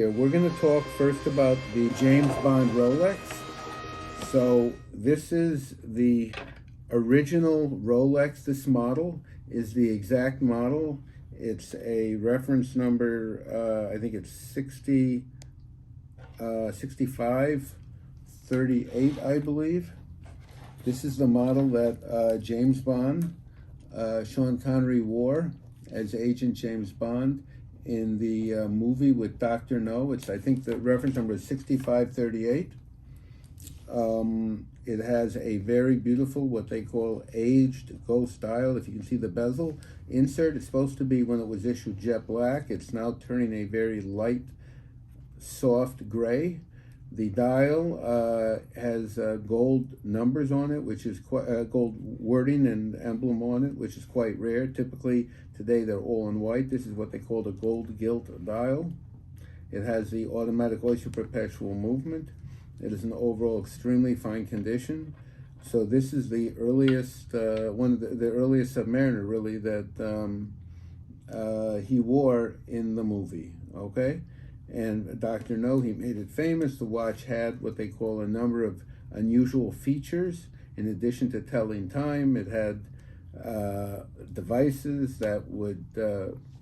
Here, we're going to talk first about the James Bond Rolex. So this is the original Rolex. This model is the exact model. It's a reference number, I think it's 6538, I believe. This is the model that James Bond, Sean Connery wore as Agent James Bond in the movie with Dr. No. I think the reference number is 6538. It has a very beautiful, what they call aged ghost dial. If you can see the bezel insert, it's supposed to be, when it was issued, jet black. It's now turning a very light, soft gray. The dial has gold numbers on it, which is gold wording and emblem on it, which is quite rare. Typically, today they're all in white. This is what they call the gold gilt dial. It has the automatic oyster perpetual movement. It is in overall extremely fine condition. So this is the earliest, one of the earliest Submariner, really, that he wore in the movie, okay? And Dr. No, he made it famous. The watch had what they call a number of unusual features. In addition to telling time, it had devices that would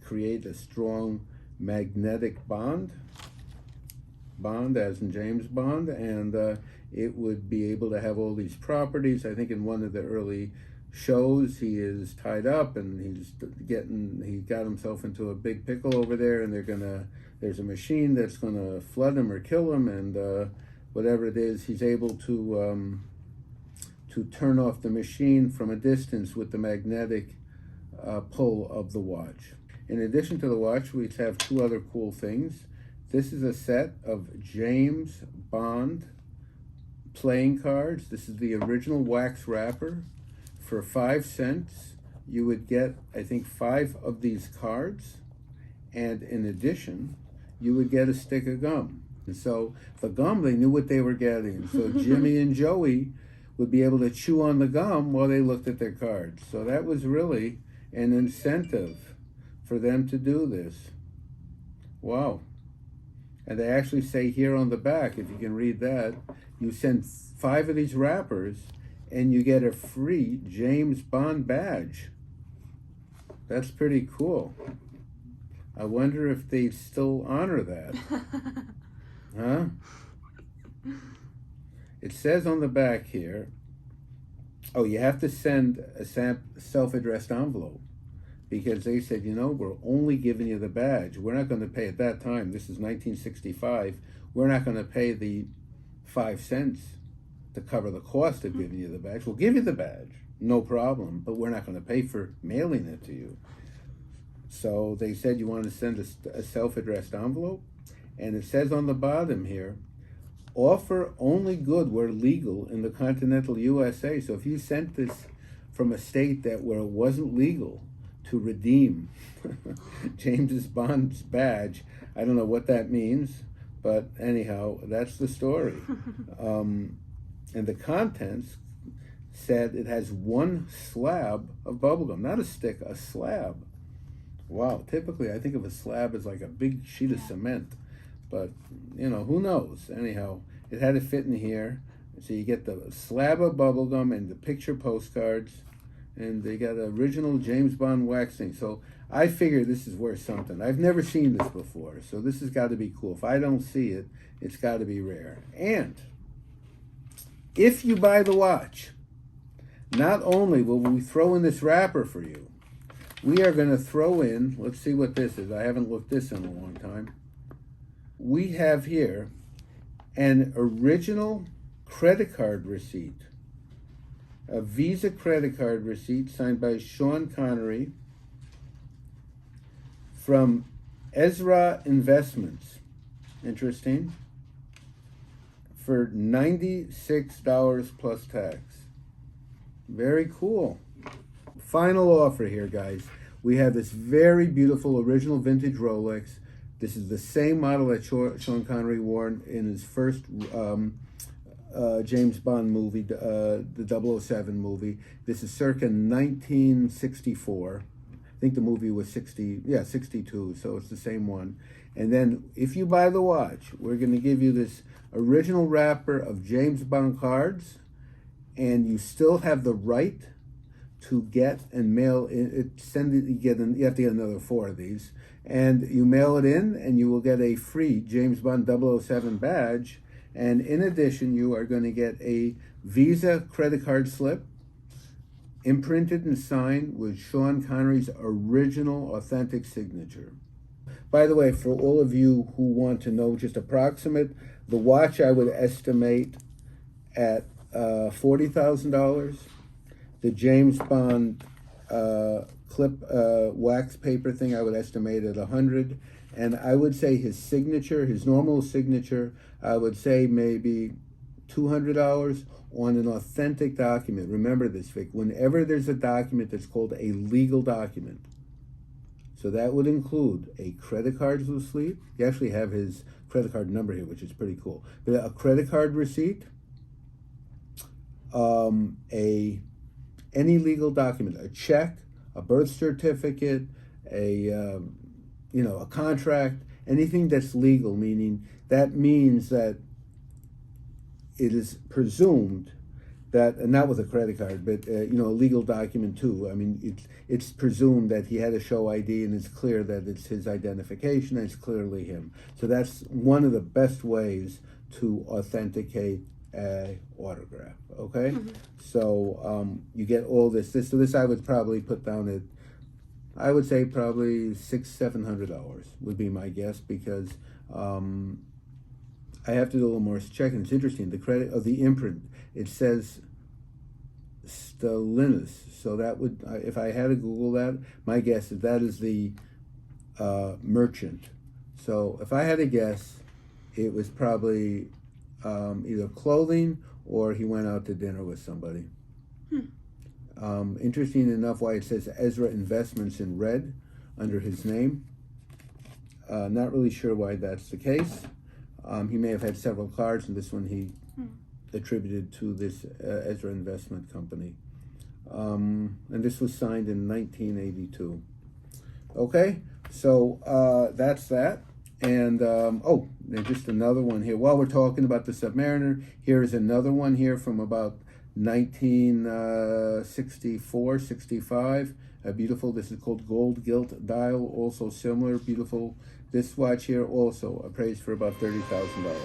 create a strong magnetic bond as in James Bond, and it would be able to have all these properties. I think in one of the early shows, he is tied up and he got himself into a big pickle over there, and there's a machine that's gonna flood him or kill him, and whatever it is, he's able to turn off the machine from a distance with the magnetic pull of the watch. In addition to the watch, we have two other cool things. This is a set of James Bond playing cards. This is the original wax wrapper. For 5 cents, you would get, I think, 5 of these cards. And in addition, you would get a stick of gum. And so for gum, they knew what they were getting. So Jimmy and Joey would be able to chew on the gum while they looked at their cards. So that was really an incentive for them to do this. Wow. And they actually say here on the back, if you can read that, you send 5 of these wrappers and you get a free James Bond badge. That's pretty cool. I wonder if they still honor that. Huh? It says on the back here, oh, you have to send a self-addressed envelope, because they said, you know, we're only giving you the badge. We're not going to pay at that time. This is 1965. We're not going to pay the 5 cents to cover the cost of giving you the badge. We'll give you the badge, no problem, but we're not going to pay for mailing it to you. So they said, you want to send a self-addressed envelope? And it says on the bottom here, offer only good where legal in the continental USA. So if you sent this from a state where it wasn't legal to redeem James Bond's badge, I don't know what that means, but anyhow, that's the story. And the contents said it has 1 slab of bubblegum, not a stick, a slab. Wow, typically I think of a slab as like a big sheet of cement, but you know, who knows? Anyhow, it had to fit in here. So you get the slab of bubblegum and the picture postcards, and they got original James Bond waxing. So I figure this is worth something. I've never seen this before, so this has got to be cool. If I don't see it, it's got to be rare. And if you buy the watch, not only will we throw in this wrapper for you, we are going to throw in, let's see what this is. I haven't looked this in a long time. We have here an original credit card receipt, a Visa credit card receipt signed by Sean Connery from Ezra Investments. Interesting. For $96 plus tax. Very cool. Final offer here, guys. We have this very beautiful original vintage Rolex. This is the same model that Sean Connery wore in his first James Bond movie, the 007 movie. This is circa 1964. I think the movie was 62, so it's the same one. And then if you buy the watch, we're going to give you this original wrapper of James Bond cards, and you still have the right to get and mail it. You have to get another 4 of these, and you mail it in, and you will get a free James Bond 007 badge. And in addition, you are going to get a Visa credit card slip, imprinted and signed with Sean Connery's original authentic signature. By the way, for all of you who want to know just approximate, the watch I would estimate at $40,000. The James Bond clip wax paper thing I would estimate at $100. And I would say his signature, his normal signature, I would say maybe $200 on an authentic document. Remember this, Vic, whenever there's a document that's called a legal document, so that would include a credit card receipt. You actually have his credit card number here, which is pretty cool. But a credit card receipt, any legal document, a check, a birth certificate, a contract, anything that's legal, meaning that means that it is presumed that, and not with a credit card, but a legal document too. I mean, it's presumed that he had to show ID, and it's clear that it's his identification, and it's clearly him. So that's one of the best ways to authenticate a autograph. Okay, so you get all this. So this I would probably put down at, I would say probably $600-700 would be my guess, because I have to do a little more checking. It's interesting. The credit of the imprint, it says Stellinus. So that would, if I had to Google that, my guess is that is the merchant. So if I had to guess, it was probably either clothing or he went out to dinner with somebody. Interesting enough, why it says Ezra Investments in red under his name. Not really sure why that's the case. He may have had several cards, and this one he attributed to this Ezra Investment Company. And this was signed in 1982. Okay, so that's that. And and just another one here. While we're talking about the Submariner, here is another one here from about 1964, 65. Beautiful. This is called Gold Gilt Dial. Also similar, beautiful. This watch here also appraised for about $30,000.